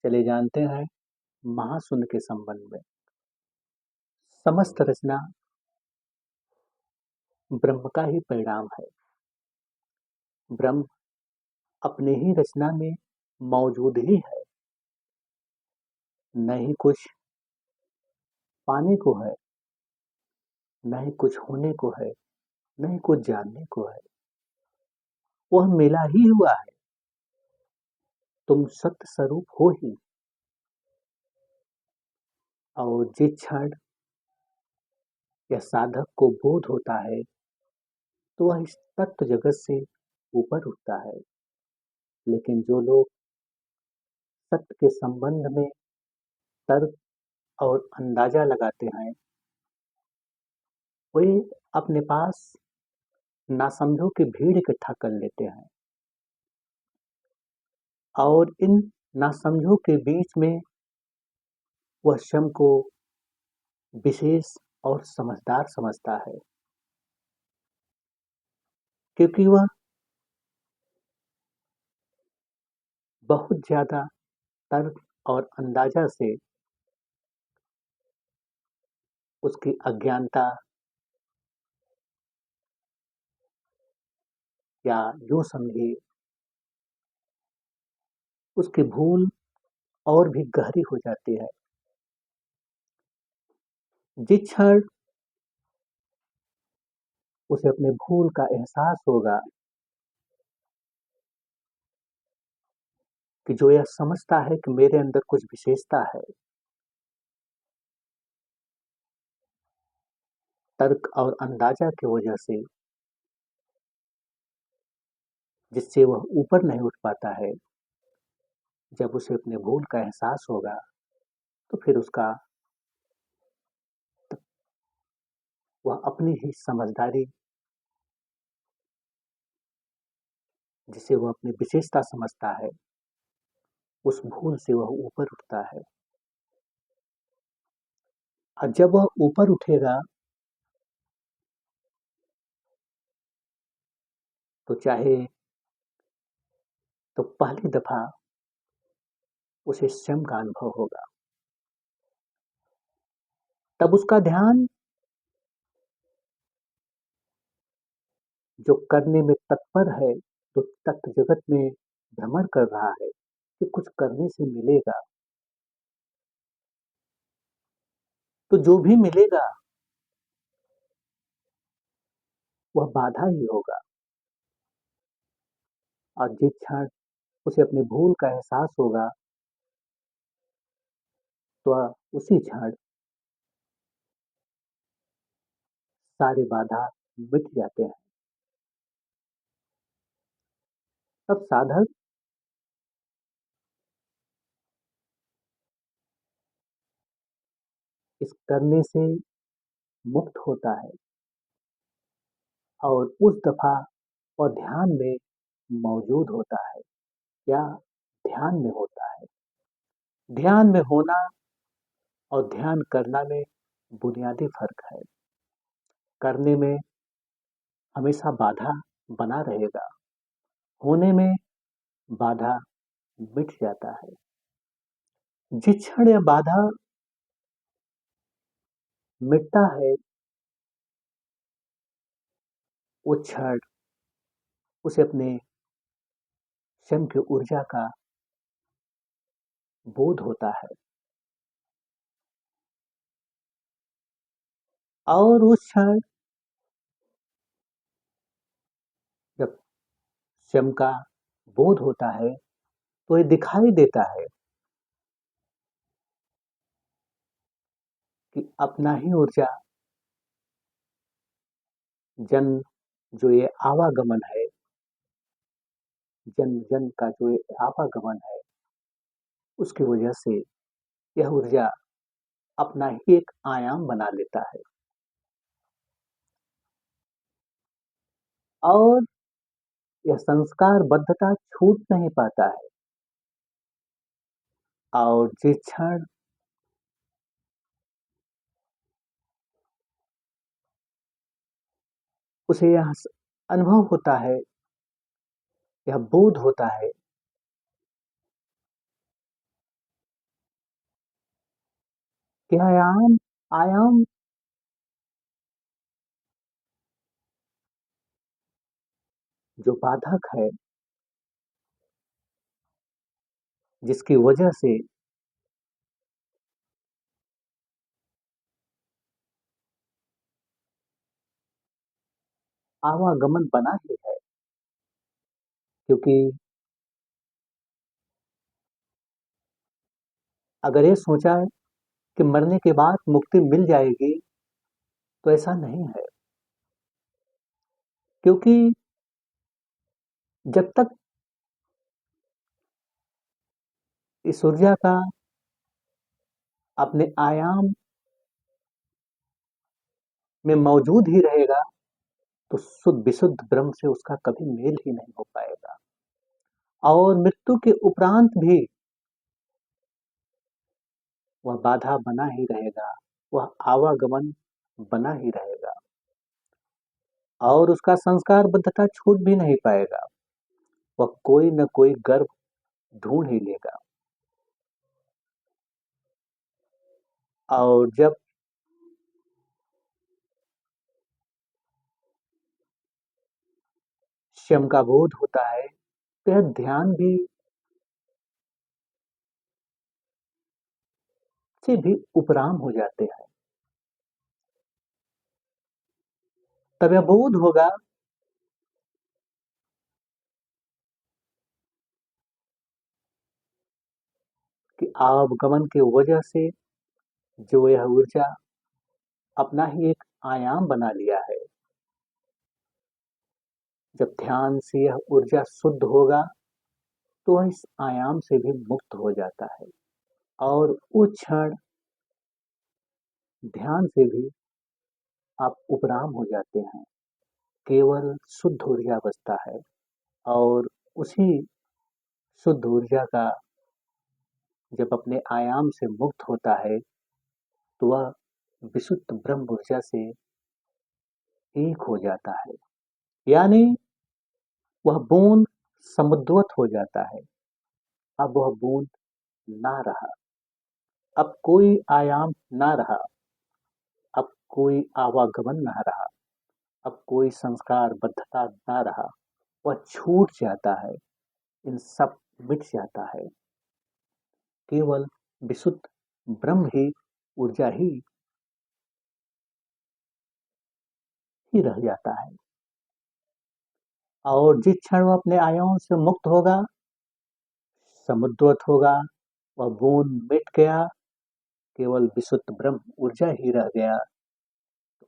चलिए जानते हैं महाशून्य के संबंध में। समस्त रचना ब्रह्म का ही परिणाम है। ब्रह्म अपने ही रचना में मौजूद ही है। न ही कुछ पाने को है, न ही कुछ होने को है, न ही कुछ जानने को है। वह मिला ही हुआ है। तुम सत्य स्वरूप हो ही। और जिस क्षण या साधक को बोध होता है तो वह इस तत्व जगत से ऊपर उठता है। लेकिन जो लोग सत्य के संबंध में तर्क और अंदाजा लगाते हैं, वे अपने पास नासमझों की भीड़ इकट्ठा कर लेते हैं और इन नासमझों के बीच में वह स्वयं को विशेष और समझदार समझता है, क्योंकि वह बहुत ज्यादा तर्क और अंदाजा से उसकी अज्ञानता या यूं समझिए उसकी भूल और भी गहरी हो जाती है। जिस क्षण उसे अपने भूल का एहसास होगा कि जो यह समझता है कि मेरे अंदर कुछ विशेषता है, तर्क और अंदाजा की वजह से जिससे वह ऊपर नहीं उठ पाता है, जब उसे अपने भूल का एहसास होगा तो फिर वह अपनी ही समझदारी, जिसे वह अपनी विशेषता समझता है, उस भूल से वह ऊपर उठता है। और जब वह ऊपर उठेगा तो चाहे तो पहली दफा उसे स्वयं का अनुभव होगा। तब उसका ध्यान जो करने में तत्पर है, तो तत्व जगत में भ्रमण कर रहा है कि कुछ करने से मिलेगा, तो जो भी मिलेगा वह बाधा ही होगा। और जिस क्षण उसे अपनी भूल का एहसास होगा तो वह उसी क्षण सारे बाधा मिट जाते हैं। तब साधक इस करने से मुक्त होता है और उस दफा वह ध्यान में मौजूद होता है या ध्यान में होता है। ध्यान में होना और ध्यान करना में बुनियादी फर्क है। करने में हमेशा बाधा बना रहेगा, होने में बाधा मिट जाता है। जिस क्षण यह बाधा मिटता है वो क्षण उसे अपने स्वयं की ऊर्जा का बोध होता है। और उस क्षण जब स्वयं का बोध होता है तो ये दिखाई देता है कि अपना ही ऊर्जा जन जो ये आवागमन है, जन जन का जो ये आवागमन है, उसकी वजह से यह ऊर्जा अपना ही एक आयाम बना लेता है और यह संस्कार बद्धता छूट नहीं पाता है। और जिस क्षण उसे यह अनुभव होता है, यह बोध होता है कि आयाम आयाम जो बाधक है, जिसकी वजह से आवागमन बना ही है। क्योंकि अगर ये सोचा है कि मरने के बाद मुक्ति मिल जाएगी, तो ऐसा नहीं है। क्योंकि जब तक इस ऊर्जा का अपने आयाम में मौजूद ही रहेगा, तो शुद्ध विशुद्ध ब्रह्म से उसका कभी मेल ही नहीं हो पाएगा। और मृत्यु के उपरांत भी वह बाधा बना ही रहेगा, वह आवागमन बना ही रहेगा, और उसका संस्कार बद्धता छूट भी नहीं पाएगा। वह कोई न कोई गर्भ ढूंढ ही लेगा। और जब स्वयं का बोध होता है, तो यह ध्यान भी से भी उपराम हो जाते हैं। तब यह बोध होगा कि आवागमन की वजह से जो यह ऊर्जा अपना ही एक आयाम बना लिया है, जब ध्यान से यह ऊर्जा शुद्ध होगा, तो वह इस आयाम से भी मुक्त हो जाता है। और उस क्षण ध्यान से भी आप उपराम हो जाते हैं। केवल शुद्ध ऊर्जा बचता है, और उसी शुद्ध ऊर्जा का जब अपने आयाम से मुक्त होता है, तो वह विशुद्ध ब्रह्म ऊर्जा से एक हो जाता है। यानी वह बूंद समुद्रवत हो जाता है। अब वह बूंद ना रहा, अब कोई आयाम ना रहा, अब कोई आवागमन ना रहा, अब कोई संस्कार बद्धता ना रहा। वह छूट जाता है, इन सब मिट जाता है। केवल विशुद्ध ब्रह्म ही, ऊर्जा ही रह जाता है। और जिस क्षण वह अपने आयामों से मुक्त होगा, समुद्रवत होगा, वह बूंद मिट गया, केवल विशुद्ध ब्रह्म ऊर्जा ही रह गया।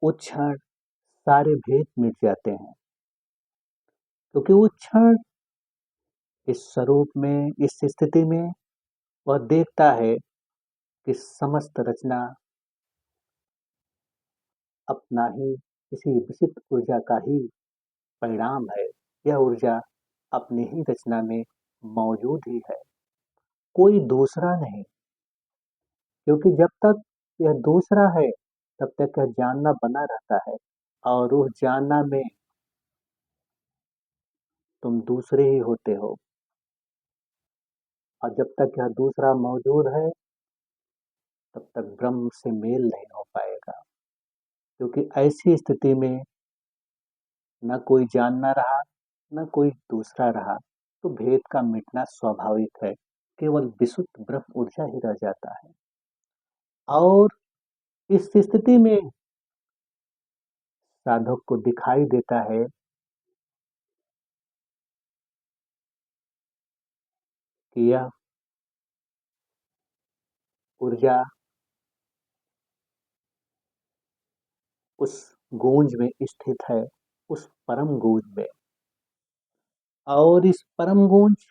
उस क्षण सारे भेद मिट जाते हैं। क्योंकि उस क्षण इस स्वरूप में, इस स्थिति में वह देखता है कि समस्त रचना अपना ही किसी विशिष्ट ऊर्जा का ही परिणाम है। यह ऊर्जा अपनी ही रचना में मौजूद ही है, कोई दूसरा नहीं। क्योंकि जब तक यह दूसरा है, तब तक यह जानना बना रहता है, और उस जानना में तुम दूसरे ही होते हो। और जब तक यह दूसरा मौजूद है, तब तक ब्रह्म से मेल नहीं हो पाएगा। क्योंकि ऐसी स्थिति में न कोई जानना रहा, न कोई दूसरा रहा, तो भेद का मिटना स्वाभाविक है। केवल विशुद्ध ब्रह्म ऊर्जा ही रह जाता है। और इस स्थिति में साधक को दिखाई देता है कि यह ऊर्जा उस गूंज में स्थित है, उस परम गूंज में। और इस परम गूंज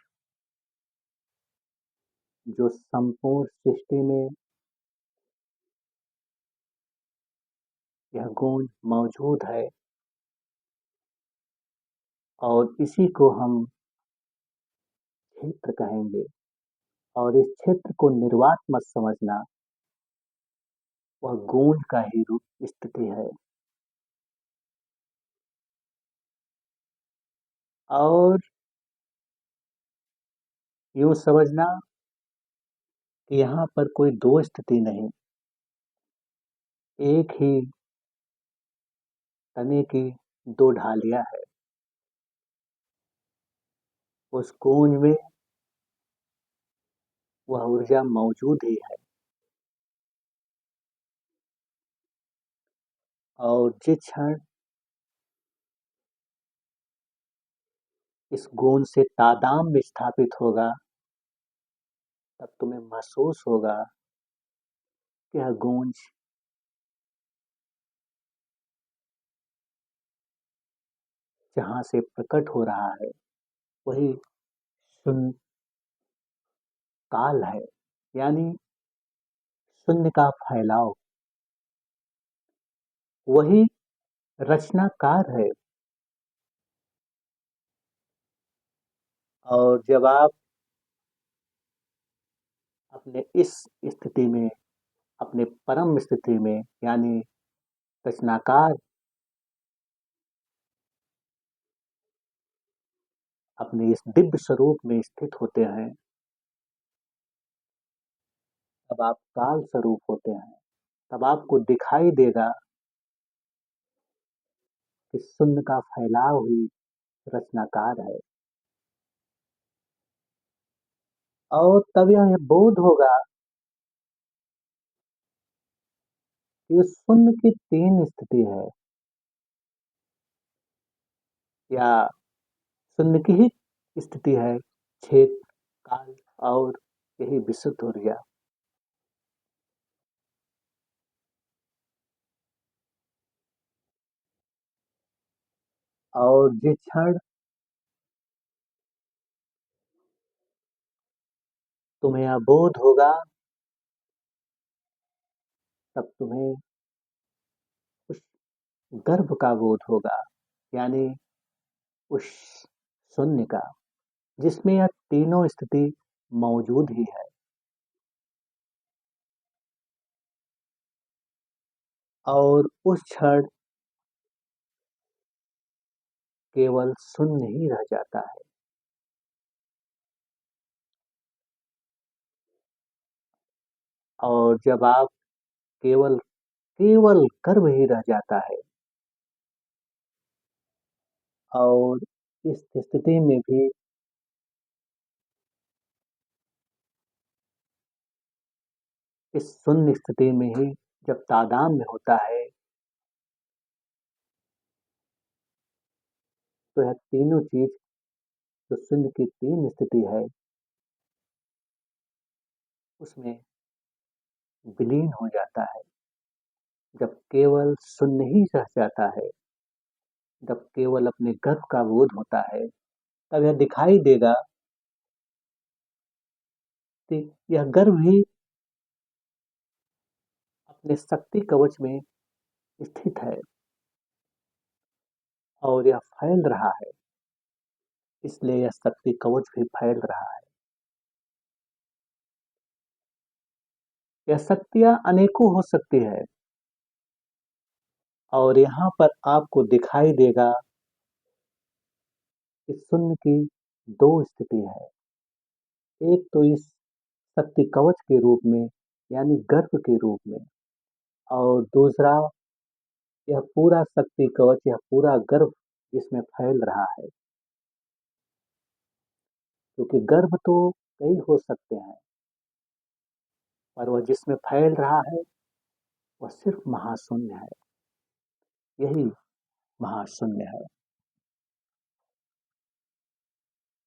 जो संपूर्ण सृष्टि में यह गूंज मौजूद है, और इसी को हम क्षेत्र कहेंगे। और इस क्षेत्र को निर्वात मत समझना, वह गूंज का ही रूप स्थिति है। और यूं समझना कि यहाँ पर कोई दो स्थिति नहीं, एक ही तने की दो ढालियाँ हैं। उस गूंज में वह ऊर्जा मौजूद ही है और जिस क्षण इस गूंज से तादात्म्य स्थापित होगा, तब तुम्हें महसूस होगा कि यह गूंज जहाँ से प्रकट हो रहा है, वही शून्य काल है, यानी शून्य का फैलाव, वही रचनाकार है। और जब आप अपने इस स्थिति में, अपने परम स्थिति में, यानी रचनाकार अपने इस दिव्य स्वरूप में स्थित होते हैं, तब आप काल स्वरूप होते हैं। तब आपको दिखाई देगा कि शून्य का फैलाव ही रचनाकार है। और तब यह बोध होगा कि शून्य की तीन स्थिति है, या शून्य की ही स्थिति है, छेद, काल और यही विशुद्ध ऊर्जा। और जिस क्षण तुम्हें यह बोध होगा, तब तुम्हें उस गर्भ का बोध होगा, यानी उस शून्य का, जिसमें यह तीनों स्थिति मौजूद ही है। और उस क्षण केवल शून्य ही रह जाता है। और जब आप केवल केवल गर्भ ही रह जाता है, और इस स्थिति में भी इस शून्य स्थिति में ही जब तादात्म्य होता है, तो यह तीनों चीज, जो शून्य की तीन स्थिति है, उसमें विलीन हो जाता है। जब केवल शून्य ही रह जाता है, जब केवल अपने गर्भ का बोध होता है, तब यह दिखाई देगा कि यह गर्भ ही अपने शक्ति कवच में स्थित है और यह फैल रहा है, इसलिए यह शक्ति कवच भी फैल रहा है। यह शक्तियां अनेकों हो सकती है, और यहाँ पर आपको दिखाई देगा कि शून्य की दो स्थिति है। एक तो इस शक्ति कवच के रूप में, यानी गर्भ के रूप में, और दूसरा यह पूरा शक्ति कवच, यह पूरा गर्भ जिसमें फैल रहा है। क्योंकि गर्भ तो कई हो सकते हैं, पर वह जिसमें फैल रहा है, वह सिर्फ महाशून्य है। यही महाशून्य है।